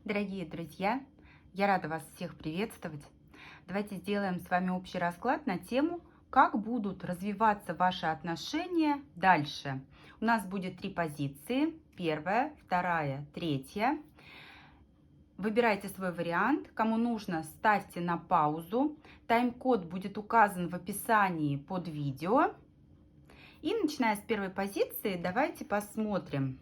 Дорогие друзья, я рада вас всех приветствовать. Давайте сделаем с вами общий расклад на тему, как будут развиваться ваши отношения дальше. У нас будет 3 позиции. Первая, вторая, третья. Выбирайте свой вариант. Кому нужно, ставьте на паузу. Тайм-код будет указан в описании под видео. И начиная с первой позиции, давайте посмотрим,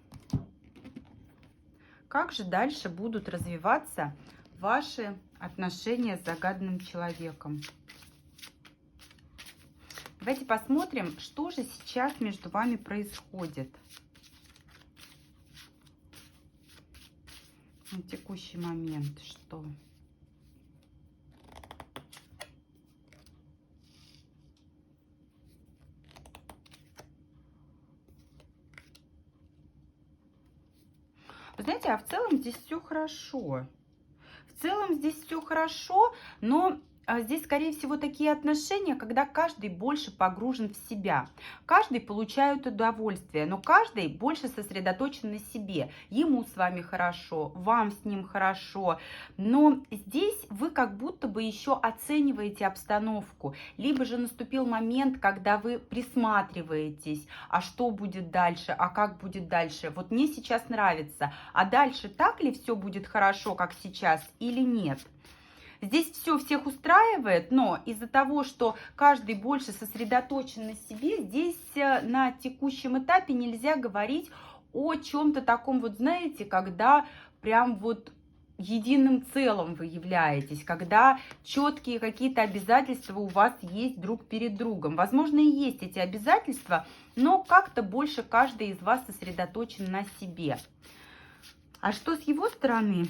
как же дальше будут развиваться ваши отношения с загаданным человеком. Давайте посмотрим, что же сейчас между вами происходит на текущий момент. Что? Вы знаете, а в целом здесь все хорошо. В целом здесь все хорошо, но здесь, скорее всего, такие отношения, когда каждый больше погружен в себя. Каждый получает удовольствие, но каждый больше сосредоточен на себе. Ему с вами хорошо, вам с ним хорошо. Но здесь вы как будто бы еще оцениваете обстановку. Либо же наступил момент, когда вы присматриваетесь, а что будет дальше, а как будет дальше. Вот мне сейчас нравится, а дальше так ли все будет хорошо, как сейчас, или нет? Здесь все всех устраивает, но из-за того, что каждый больше сосредоточен на себе, здесь на текущем этапе нельзя говорить о чем-то таком, вот знаете, когда прям вот единым целым вы являетесь, когда четкие какие-то обязательства у вас есть друг перед другом. Возможно, и есть эти обязательства, но как-то больше каждый из вас сосредоточен на себе. А что с его стороны?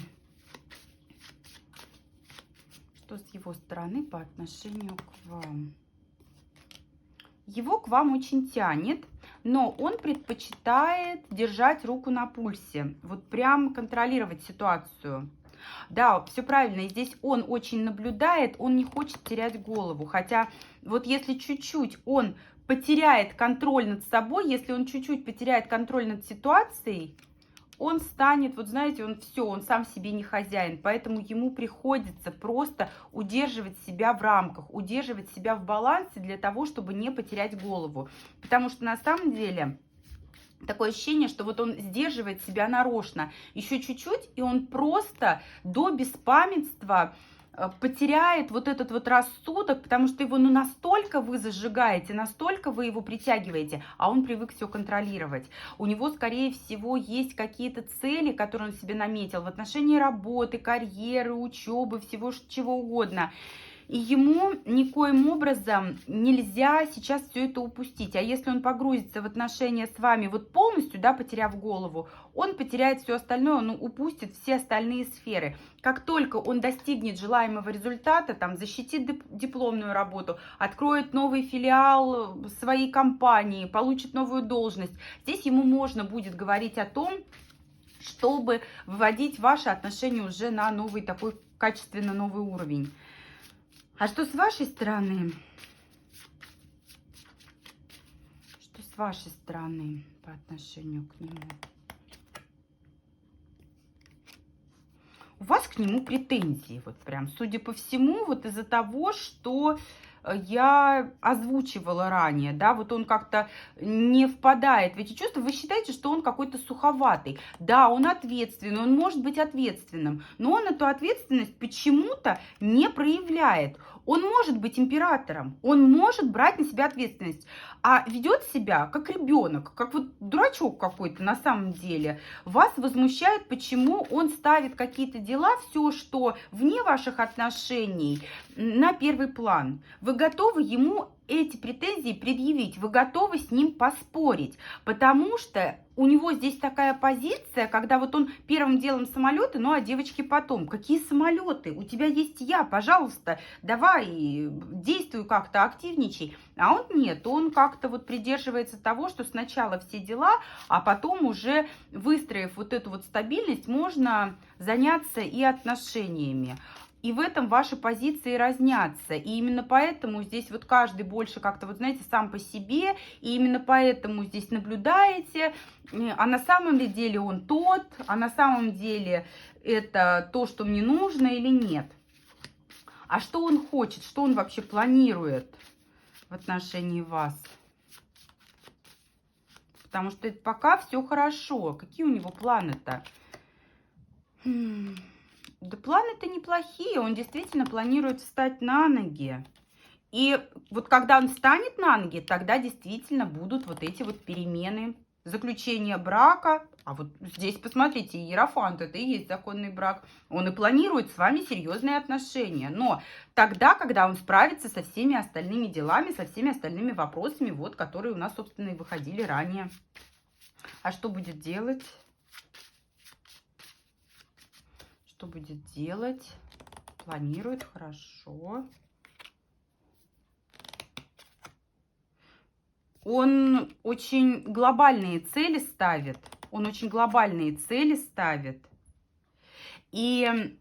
Что с его стороны по отношению к вам? Его к вам очень тянет, но он предпочитает держать руку на пульсе, вот прям контролировать ситуацию. Да, все правильно, и здесь он очень наблюдает, он не хочет терять голову, хотя вот если чуть-чуть он потеряет контроль над собой, если он чуть-чуть потеряет контроль над ситуацией, он станет, вот знаете, он сам себе не хозяин, поэтому ему приходится просто удерживать себя в рамках, удерживать себя в балансе для того, чтобы не потерять голову. Потому что на самом деле такое ощущение, что вот он сдерживает себя нарочно. Еще чуть-чуть, и он просто до беспамятства потеряет вот этот вот рассудок, потому что его настолько вы зажигаете, настолько вы его притягиваете, а он привык все контролировать. У него, скорее всего, есть какие-то цели, которые он себе наметил в отношении работы, карьеры, учебы, всего чего угодно. И ему никоим образом нельзя сейчас все это упустить. А если он погрузится в отношения с вами вот полностью, да, потеряв голову, он потеряет все остальное, он упустит все остальные сферы. Как только он достигнет желаемого результата, там, защитит дипломную работу, откроет новый филиал своей компании, получит новую должность, здесь ему можно будет говорить о том, чтобы выводить ваши отношения уже на новый такой качественно новый уровень. А что с вашей стороны? Что с вашей стороны по отношению к нему? У вас к нему претензии, вот прям, судя по всему, вот из-за того, что я озвучивала ранее, да, вот он как-то не впадает в эти чувства. Вы считаете, что он какой-то суховатый. Да, он ответственный, он может быть ответственным, но он эту ответственность почему-то не проявляет. Он может быть императором, он может брать на себя ответственность, а ведет себя как ребенок, как вот дурачок какой-то на самом деле. Вас возмущает, почему он ставит какие-то дела, все, что вне ваших отношений, на первый план. Вы готовы ему эти претензии предъявить, вы готовы с ним поспорить, потому что у него здесь такая позиция, когда вот он первым делом самолеты, ну а девочки потом. Какие самолеты? У тебя есть я, пожалуйста, давай, действуй как-то, активничай. А он нет, он как-то вот придерживается того, что сначала все дела, а потом уже выстроив вот эту вот стабильность, можно заняться и отношениями. И в этом ваши позиции разнятся. И именно поэтому здесь вот каждый больше как-то, вот знаете, сам по себе. И именно поэтому здесь наблюдаете. А на самом ли деле он тот, а на самом деле это то, что мне нужно или нет. А что он хочет, что он вообще планирует в отношении вас? Потому что пока все хорошо. Какие у него планы-то? Да планы-то неплохие. Он действительно планирует встать на ноги. И вот когда он встанет на ноги, тогда действительно будут вот эти вот перемены. Заключение брака. А вот здесь, посмотрите, иерофант, это и есть законный брак. Он и планирует с вами серьезные отношения. Но тогда, когда он справится со всеми остальными делами, со всеми остальными вопросами, вот, которые у нас, собственно, и выходили ранее. А что будет делать? Что будет делать? Планирует, хорошо. Он очень глобальные цели ставит. Он очень глобальные цели ставит. И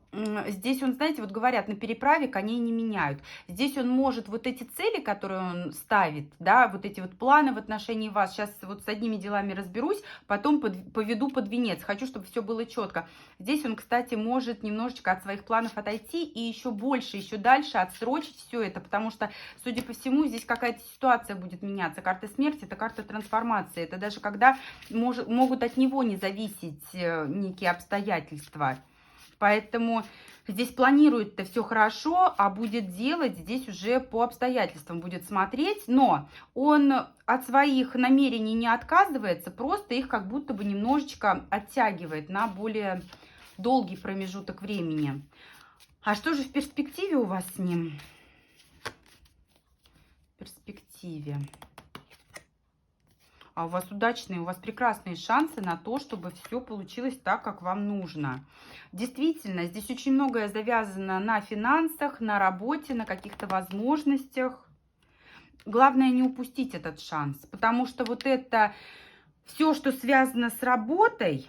здесь он, знаете, вот говорят, на переправе коней не меняют. Здесь он может вот эти цели, которые он ставит, да, вот эти вот планы в отношении вас, сейчас вот с одними делами разберусь, потом поведу под венец. Хочу, чтобы все было четко. Здесь он, кстати, может немножечко от своих планов отойти и еще больше, еще дальше отсрочить все это, потому что, судя по всему, здесь какая-то ситуация будет меняться. Карта смерти – это карта трансформации. Это даже когда могут от него не зависеть некие обстоятельства. Поэтому здесь планирует-то все хорошо, а будет делать здесь уже по обстоятельствам, будет смотреть. Но он от своих намерений не отказывается, просто их как будто бы немножечко оттягивает на более долгий промежуток времени. А что же в перспективе у вас с ним? В перспективе. А у вас удачные, у вас прекрасные шансы на то, чтобы все получилось так, как вам нужно. Действительно, здесь очень многое завязано на финансах, на работе, на каких-то возможностях. Главное не упустить этот шанс, потому что вот это все, что связано с работой...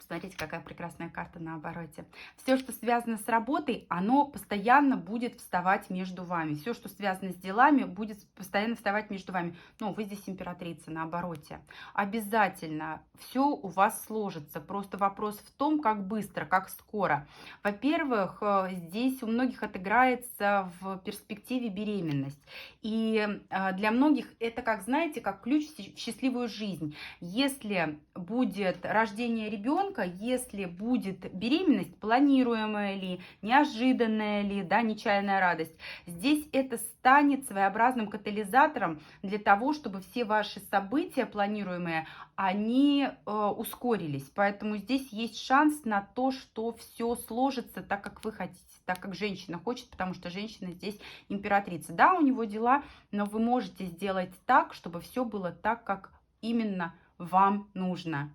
Смотрите, какая прекрасная карта на обороте. Все, что связано с работой, оно постоянно будет вставать между вами. Все, что связано с делами, будет постоянно вставать между вами. Но вы здесь императрица на обороте. Обязательно все у вас сложится. Просто вопрос в том, как быстро, как скоро. Во-первых, здесь у многих отыграется в перспективе беременность. И для многих это, как знаете, как ключ в счастливую жизнь. Если будет рождение ребенка, если будет беременность, планируемая ли, неожиданная ли, да, нечаянная радость, здесь это станет своеобразным катализатором для того, чтобы все ваши события планируемые, они ускорились. Поэтому здесь есть шанс на то, что все сложится так, как вы хотите, так, как женщина хочет, потому что женщина здесь императрица. Да, у него дела, но вы можете сделать так, чтобы все было так, как именно вам нужно.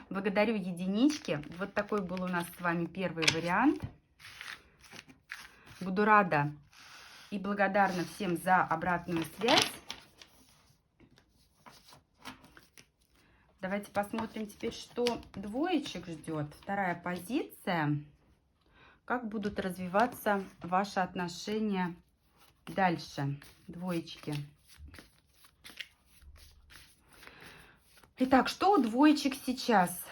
Благодарю единички. Вот такой был у нас с вами первый вариант. Буду рада и благодарна всем за обратную связь. Давайте посмотрим теперь, что двоечек ждет. Вторая позиция. Как будут развиваться ваши отношения дальше, двоечки. Итак, что у двоечек сейчас?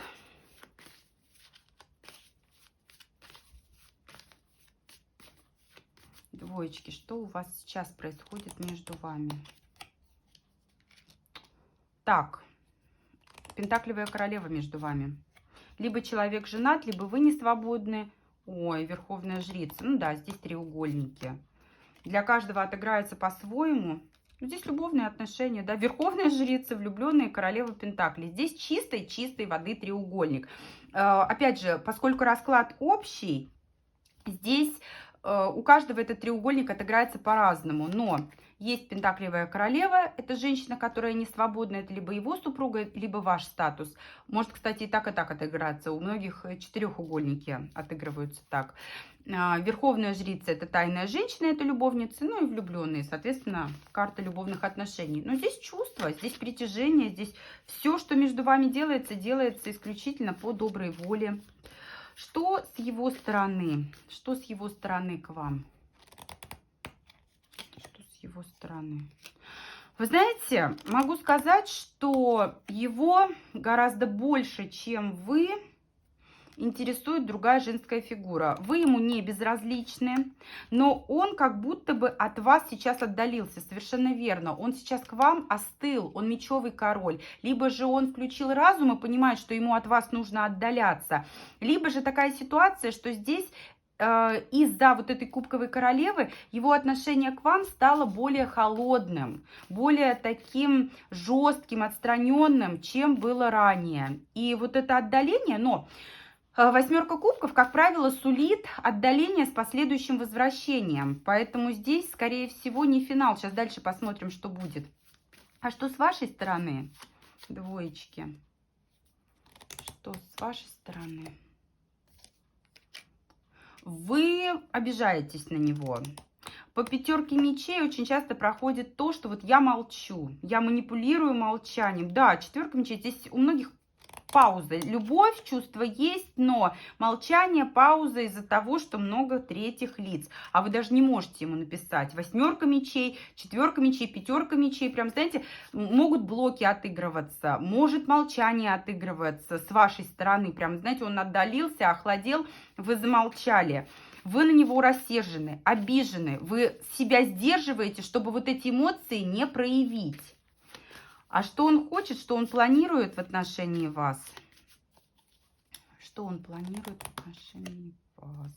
Двоечки, что у вас сейчас происходит между вами? Так, пентаклевая королева между вами. Либо человек женат, либо вы не свободны. Ой, верховная жрица. Ну да, здесь треугольники. Для каждого отыграется по-своему. Здесь любовные отношения, да, верховная жрица, влюбленные, королева пентаклей. Здесь чистой воды треугольник. Опять же, поскольку расклад общий, здесь у каждого этот треугольник отыграется по-разному. Но есть пентаклевая королева, это женщина, которая не свободна, это либо его супруга, либо ваш статус. Может, кстати, и так отыграться. У многих четырехугольники отыгрываются так. Верховная жрица – это тайная женщина, это любовницы, ну и влюбленные, соответственно, карта любовных отношений. Но здесь чувства, здесь притяжение, здесь все, что между вами делается, делается исключительно по доброй воле. Что с его стороны? Что с его стороны к вам? Что с его стороны? Вы знаете, могу сказать, что его гораздо больше, чем вы, интересует другая женская фигура. Вы ему не безразличны, но он как будто бы от вас сейчас отдалился. Совершенно верно. Он сейчас к вам остыл, он мечевый король. Либо же он включил разум и понимает, что ему от вас нужно отдаляться. Либо же такая ситуация, что здесь из-за вот этой кубковой королевы его отношение к вам стало более холодным, более таким жестким, отстраненным, чем было ранее. И вот это отдаление, но восьмерка кубков, как правило, сулит отдаление с последующим возвращением. Поэтому здесь, скорее всего, не финал. Сейчас дальше посмотрим, что будет. А что с вашей стороны? Двоечки. Что с вашей стороны? Вы обижаетесь на него. По пятерке мечей очень часто проходит то, что вот я молчу, я манипулирую молчанием. Да, четверка мечей, здесь у многих пауза. Любовь, чувство есть, но молчание, пауза из-за того, что много третьих лиц. А вы даже не можете ему написать. Восьмерка мечей, четверка мечей, пятерка мечей. Прям, знаете, могут блоки отыгрываться. Может молчание отыгрываться с вашей стороны. Прям, знаете, он отдалился, охладел, вы замолчали. Вы на него рассержены, обижены. Вы себя сдерживаете, чтобы вот эти эмоции не проявить. А что он хочет, что он планирует в отношении вас? Что он планирует в отношении вас?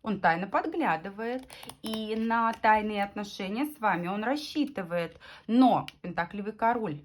Он тайно подглядывает. И на тайные отношения с вами он рассчитывает. Но пентаклевый король,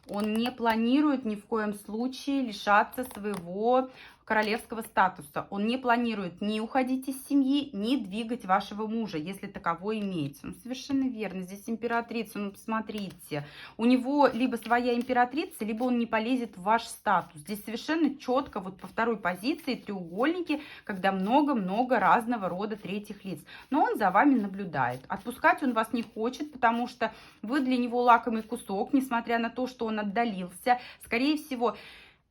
он не планирует ни в коем случае лишаться своего королевского статуса. Он не планирует ни уходить из семьи, ни двигать вашего мужа, если таково имеется. Ну, совершенно верно. Здесь императрица, ну, посмотрите. У него либо своя императрица, либо он не полезет в ваш статус. Здесь совершенно четко, вот по второй позиции, треугольники, когда много-много разного рода третьих лиц. Но он за вами наблюдает. Отпускать он вас не хочет, потому что вы для него лакомый кусок, несмотря на то, что он отдалился. Скорее всего,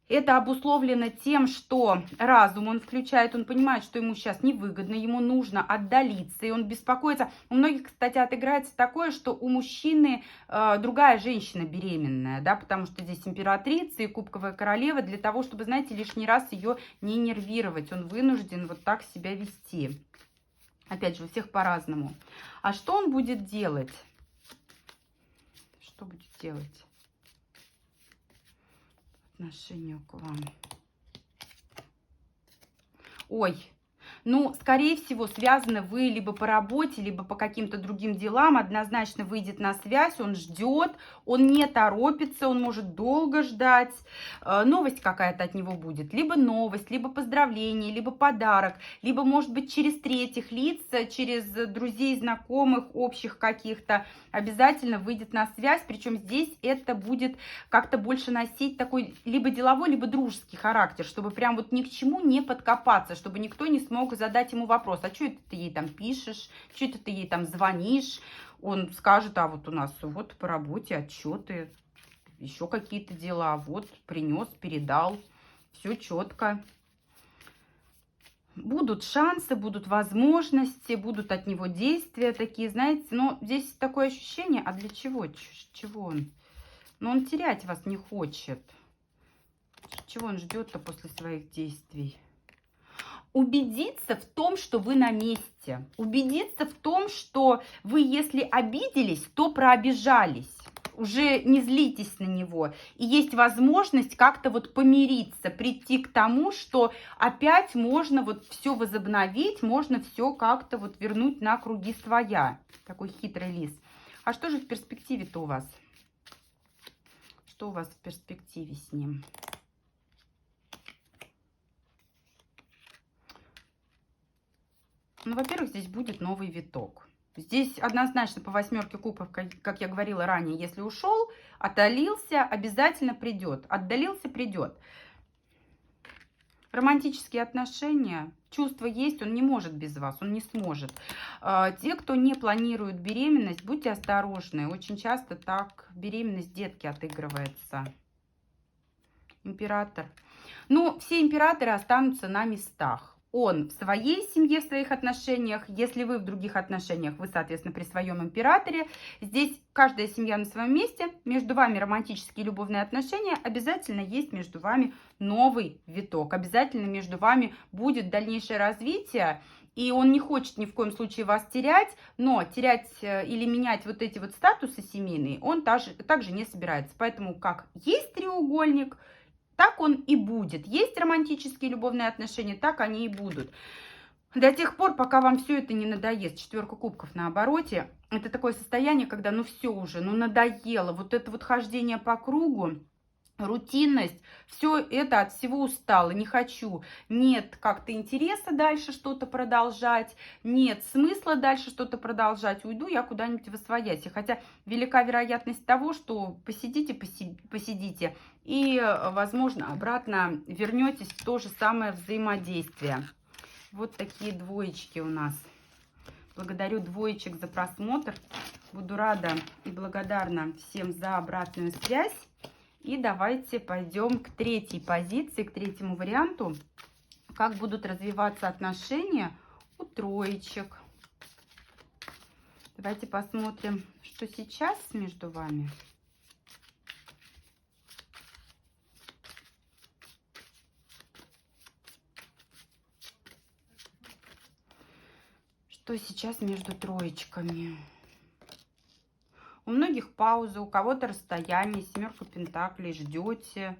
это обусловлено тем, что разум он включает, он понимает, что ему сейчас невыгодно, ему нужно отдалиться, и он беспокоится. У многих, кстати, отыграется такое, что у мужчины другая женщина беременная, да, потому что здесь императрица и кубковая королева, для того, чтобы, знаете, лишний раз ее не нервировать, он вынужден вот так себя вести. Опять же, у всех по-разному. А что он будет делать? Что будет делать? Отношению к вам. Ой, ну, скорее всего, связаны вы либо по работе, либо по каким-то другим делам. Однозначно выйдет на связь, он ждет, он не торопится, он может долго ждать. Новость какая-то от него будет. Либо новость, либо поздравление, либо подарок, либо, может быть, через третьих лиц, через друзей, знакомых, общих каких-то. Обязательно выйдет на связь, причем здесь это будет как-то больше носить такой либо деловой, либо дружеский характер, чтобы прям вот ни к чему не подкопаться, чтобы никто не смог задать ему вопрос, а что это ты ей там пишешь, что это ты ей там звонишь. Он скажет, а вот у нас вот по работе отчеты, еще какие-то дела, вот принес, передал, все четко. Будут шансы, будут возможности, будут от него действия такие, знаете. Но здесь такое ощущение, а для чего? Чего он? Но он терять вас не хочет. Чего он ждет-то после своих действий? Убедиться в том, что вы на месте. Убедиться в том, что вы, если обиделись, то прообижались. Уже не злитесь на него. И есть возможность как-то вот помириться, прийти к тому, что опять можно вот все возобновить, можно все как-то вот вернуть на круги своя. Такой хитрый лис. А что же в перспективе-то у вас? Что у вас в перспективе с ним? Ну, во-первых, здесь будет новый виток. Здесь однозначно по восьмерке кубков, как я говорила ранее, если ушел, отдалился, обязательно придет. Отдалился, придет. Романтические отношения, чувства есть, он не может без вас, он не сможет. Те, кто не планирует беременность, будьте осторожны. Очень часто так беременность детки отыгрывается. Император. Но все императоры останутся на местах. Он в своей семье, в своих отношениях. Если вы в других отношениях, вы, соответственно, при своем императоре. Здесь каждая семья на своем месте. Между вами романтические любовные отношения. Обязательно есть между вами новый виток. Обязательно между вами будет дальнейшее развитие. И он не хочет ни в коем случае вас терять, но терять или менять вот эти вот статусы семейные он также не собирается. Поэтому как есть треугольник, так он и будет. Есть романтические любовные отношения, так они и будут. До тех пор, пока вам все это не надоест. Четверка кубков на обороте. Это такое состояние, когда ну все уже, ну надоело. Вот это вот хождение по кругу, рутинность, все это от всего устала, не хочу. Нет как-то интереса дальше что-то продолжать, нет смысла дальше что-то продолжать. Уйду я куда-нибудь восвоясь. Хотя велика вероятность того, что посидите и, возможно, обратно вернетесь в то же самое взаимодействие. Вот такие двоечки у нас. Благодарю двоечек за просмотр. Буду рада и благодарна всем за обратную связь. И давайте пойдем к третьей позиции, к третьему варианту. Как будут развиваться отношения у троечек. Давайте посмотрим, что сейчас между вами. Что сейчас между троечками? У многих пауза, у кого-то расстояние, семерка пентаклей, ждете.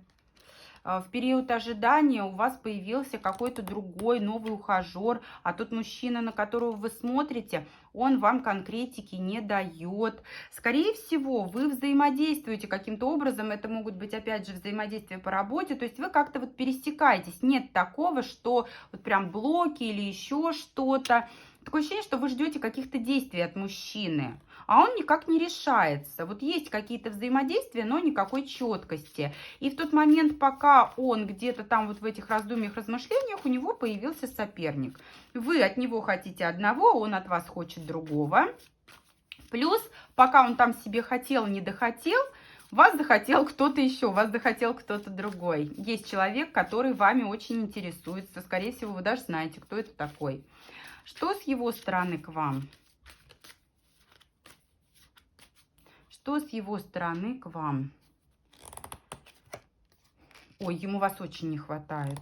В период ожидания у вас появился какой-то другой, новый ухажер, а тот мужчина, на которого вы смотрите, он вам конкретики не дает. Скорее всего, вы взаимодействуете каким-то образом, это могут быть, опять же, взаимодействия по работе, то есть вы как-то вот пересекаетесь. Нет такого, что вот прям блоки или еще что-то. Такое ощущение, что вы ждете каких-то действий от мужчины, а он никак не решается. Вот есть какие-то взаимодействия, но никакой четкости. И в тот момент, пока он где-то там вот в этих раздумьях, размышлениях, у него появился соперник. Вы от него хотите одного, он от вас хочет другого. Плюс, пока он там себе хотел, не дохотел, вас захотел кто-то еще, вас захотел кто-то другой. Есть человек, который вами очень интересуется. Скорее всего, вы даже знаете, кто это такой. Что с его стороны к вам? Что с его стороны к вам? Ой, ему вас очень не хватает.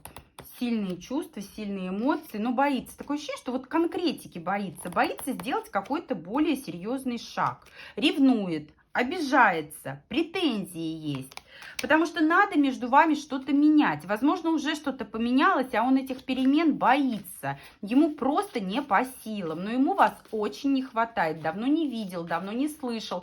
Сильные чувства, сильные эмоции, но боится. Такое ощущение, что вот конкретики боится. Боится сделать какой-то более серьезный шаг. Ревнует, обижается, претензии есть. Потому что надо между вами что-то менять. Возможно, уже что-то поменялось, а он этих перемен боится. Ему просто не по силам. Но ему вас очень не хватает. Давно не видел, давно не слышал.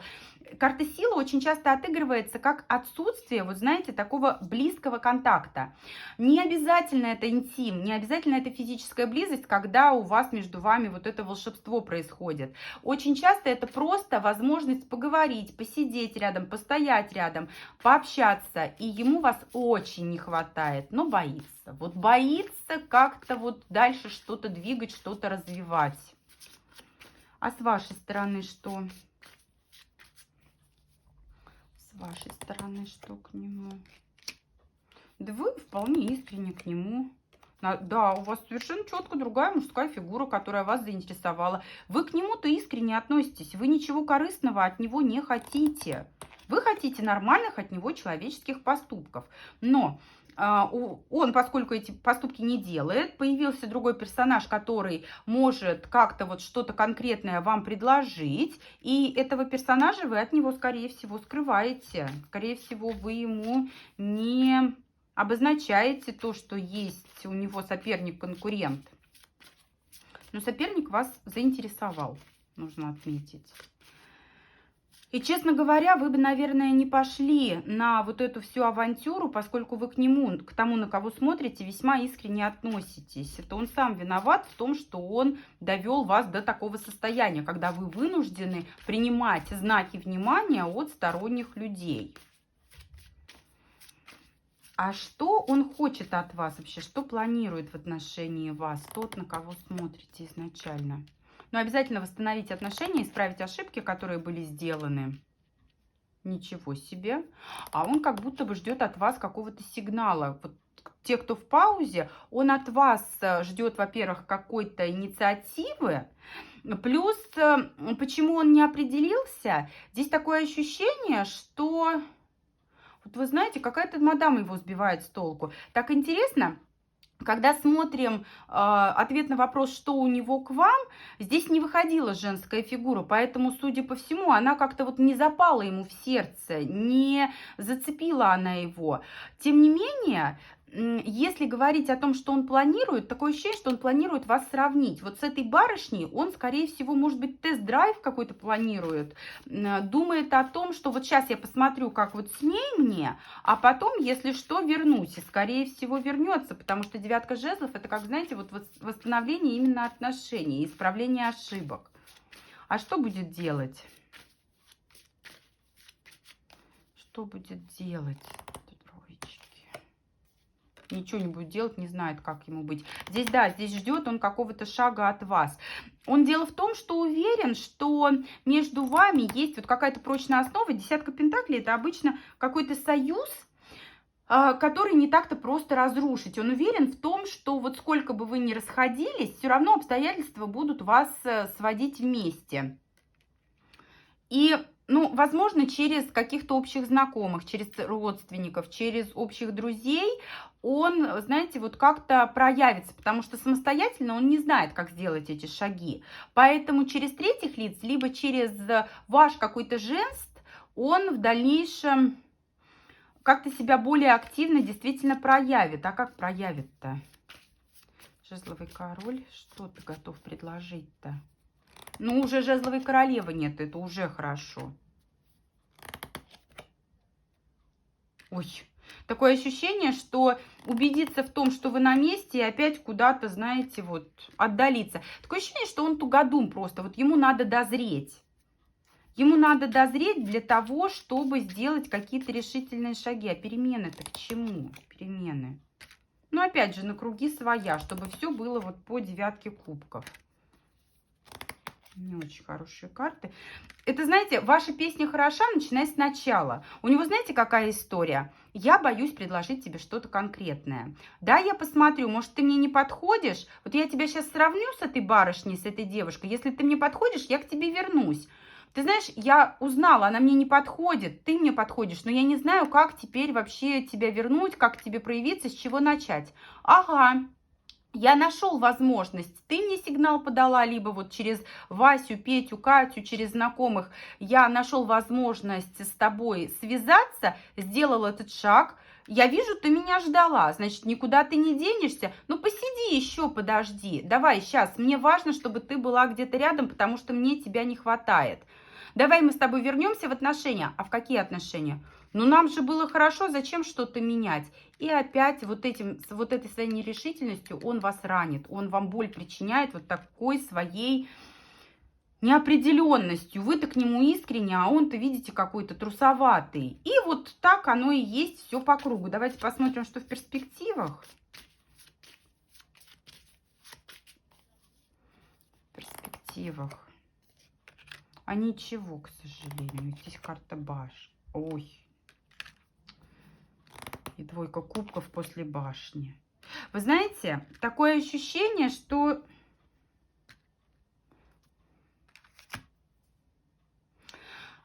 Карта силы очень часто отыгрывается как отсутствие, вот знаете, такого близкого контакта. Не обязательно это интим, не обязательно это физическая близость, когда у вас между вами вот это волшебство происходит. Очень часто это просто возможность поговорить, посидеть рядом, постоять рядом, пообщаться. И ему вас очень не хватает, но боится. Вот боится как-то вот дальше что-то двигать, что-то развивать. А с вашей стороны что? С вашей стороны что к нему? Да вы вполне искренне к нему. Да, у вас совершенно четко другая мужская фигура, которая вас заинтересовала. Вы к нему-то искренне относитесь. Вы ничего корыстного от него не хотите. Вы хотите нормальных от него человеческих поступков. Но он, поскольку эти поступки не делает, появился другой персонаж, который может как-то вот что-то конкретное вам предложить, и этого персонажа вы от него, скорее всего, скрываете. Скорее всего, вы ему не обозначаете то, что есть у него соперник-конкурент. Но соперник вас заинтересовал, нужно отметить. И, честно говоря, вы бы, наверное, не пошли на вот эту всю авантюру, поскольку вы к нему, к тому, на кого смотрите, весьма искренне относитесь. Это он сам виноват в том, что он довел вас до такого состояния, когда вы вынуждены принимать знаки внимания от сторонних людей. А что он хочет от вас вообще? Что планирует в отношении вас? Тот, на кого смотрите изначально. Но обязательно восстановить отношения, исправить ошибки, которые были сделаны. Ничего себе. А он как будто бы ждет от вас какого-то сигнала. Вот те, кто в паузе, он от вас ждет, во-первых, какой-то инициативы. Плюс, почему он не определился, здесь такое ощущение, что, вот вы знаете, какая-то мадам его сбивает с толку. Так интересно. Когда смотрим ответ на вопрос, что у него к вам, здесь не выходила женская фигура, поэтому, судя по всему, она как-то вот не запала ему в сердце, не зацепила она его. Тем не менее, если говорить о том, что он планирует, такое ощущение, что он планирует вас сравнить. Вот с этой барышней он, скорее всего, может быть, тест-драйв какой-то планирует, думает о том, что вот сейчас я посмотрю, как вот с ней мне, а потом, если что, вернусь. И, скорее всего, вернется, потому что девятка жезлов, это, как, знаете, вот восстановление именно отношений, исправление ошибок. А что будет делать? Что будет делать? Ничего не будет делать, не знает, как ему быть. Здесь, да, здесь ждет он какого-то шага от вас. Он дело в том, что уверен, что между вами есть вот какая-то прочная основа. Десятка пентаклей — это обычно какой-то союз, который не так-то просто разрушить. Он уверен в том, что вот сколько бы вы ни расходились, все равно обстоятельства будут вас сводить вместе. И, ну, возможно, через каких-то общих знакомых, через родственников, через общих друзей он, знаете, вот как-то проявится, потому что самостоятельно он не знает, как сделать эти шаги. Поэтому через третьих лиц, либо через ваш какой-то жест, он в дальнейшем как-то себя более активно действительно проявит. А как проявит-то? Жезловый король, что ты готов предложить-то? Ну, уже жезловой королевы нет, это уже хорошо. Ой, такое ощущение, что убедиться в том, что вы на месте, и опять куда-то, знаете, вот отдалиться. Такое ощущение, что он тугодум просто, вот ему надо дозреть. Ему надо дозреть для того, чтобы сделать какие-то решительные шаги. А перемены-то к чему? Перемены. Ну, опять же, на круги своя, чтобы все было вот по девятке кубков. Не очень хорошие карты. Это, знаете, ваша песня хороша, начиная сначала. У него, знаете, какая история? Я боюсь предложить тебе что-то конкретное. Да, я посмотрю, может, ты мне не подходишь? Вот я тебя сейчас сравню с этой барышней, с этой девушкой. Если ты мне подходишь, я к тебе вернусь. Ты знаешь, я узнала, она мне не подходит, ты мне подходишь, но я не знаю, как теперь вообще тебя вернуть, как к тебе проявиться, с чего начать. Ага. Я нашел возможность, ты мне сигнал подала, либо вот через Васю, Петю, Катю, через знакомых, я нашел возможность с тобой связаться, сделал этот шаг, я вижу, ты меня ждала, значит, никуда ты не денешься, ну посиди еще, подожди, давай сейчас, мне важно, чтобы ты была где-то рядом, потому что мне тебя не хватает. Давай мы с тобой вернемся в отношения. А в какие отношения? Ну, нам же было хорошо, зачем что-то менять? И опять вот этой своей нерешительностью он вас ранит. Он вам боль причиняет вот такой своей неопределенностью. Вы-то к нему искренне, а он-то, видите, какой-то трусоватый. И вот так оно и есть, все по кругу. Давайте посмотрим, что в перспективах. В перспективах. А ничего, к сожалению. Здесь карта башни. Ой. И двойка кубков после башни. Вы знаете, такое ощущение, что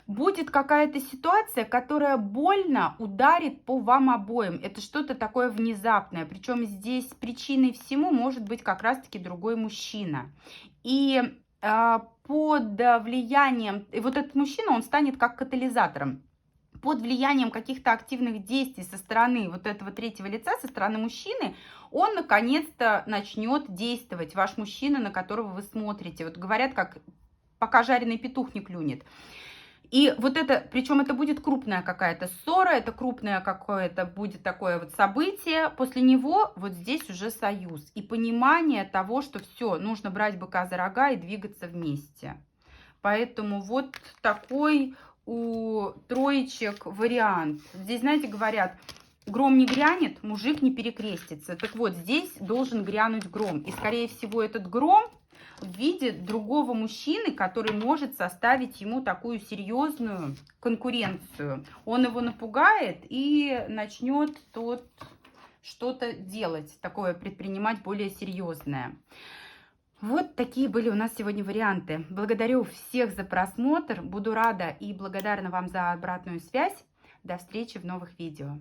будет какая-то ситуация, которая больно ударит по вам обоим. Это что-то такое внезапное. Причем здесь причиной всему может быть как раз-таки другой мужчина. И под влиянием, и вот этот мужчина, он станет как катализатором. Под влиянием каких-то активных действий со стороны вот этого третьего лица, со стороны мужчины, он наконец-то начнет действовать, ваш мужчина, на которого вы смотрите. Вот говорят, как пока жареный петух не клюнет. И вот это, причем это будет крупная какая-то ссора, это крупное какое-то будет такое вот событие. После него вот здесь уже союз и понимание того, что все, нужно брать быка за рога и двигаться вместе. Поэтому вот такой у троечек вариант. Здесь, знаете, говорят, гром не грянет, мужик не перекрестится. Так вот, здесь должен грянуть гром. И, скорее всего, этот гром в виде другого мужчины, который может составить ему такую серьезную конкуренцию. Он его напугает и начнет тот что-то делать, такое предпринимать более серьезное. Вот такие были у нас сегодня варианты. Благодарю всех за просмотр. Буду рада и благодарна вам за обратную связь. До встречи в новых видео.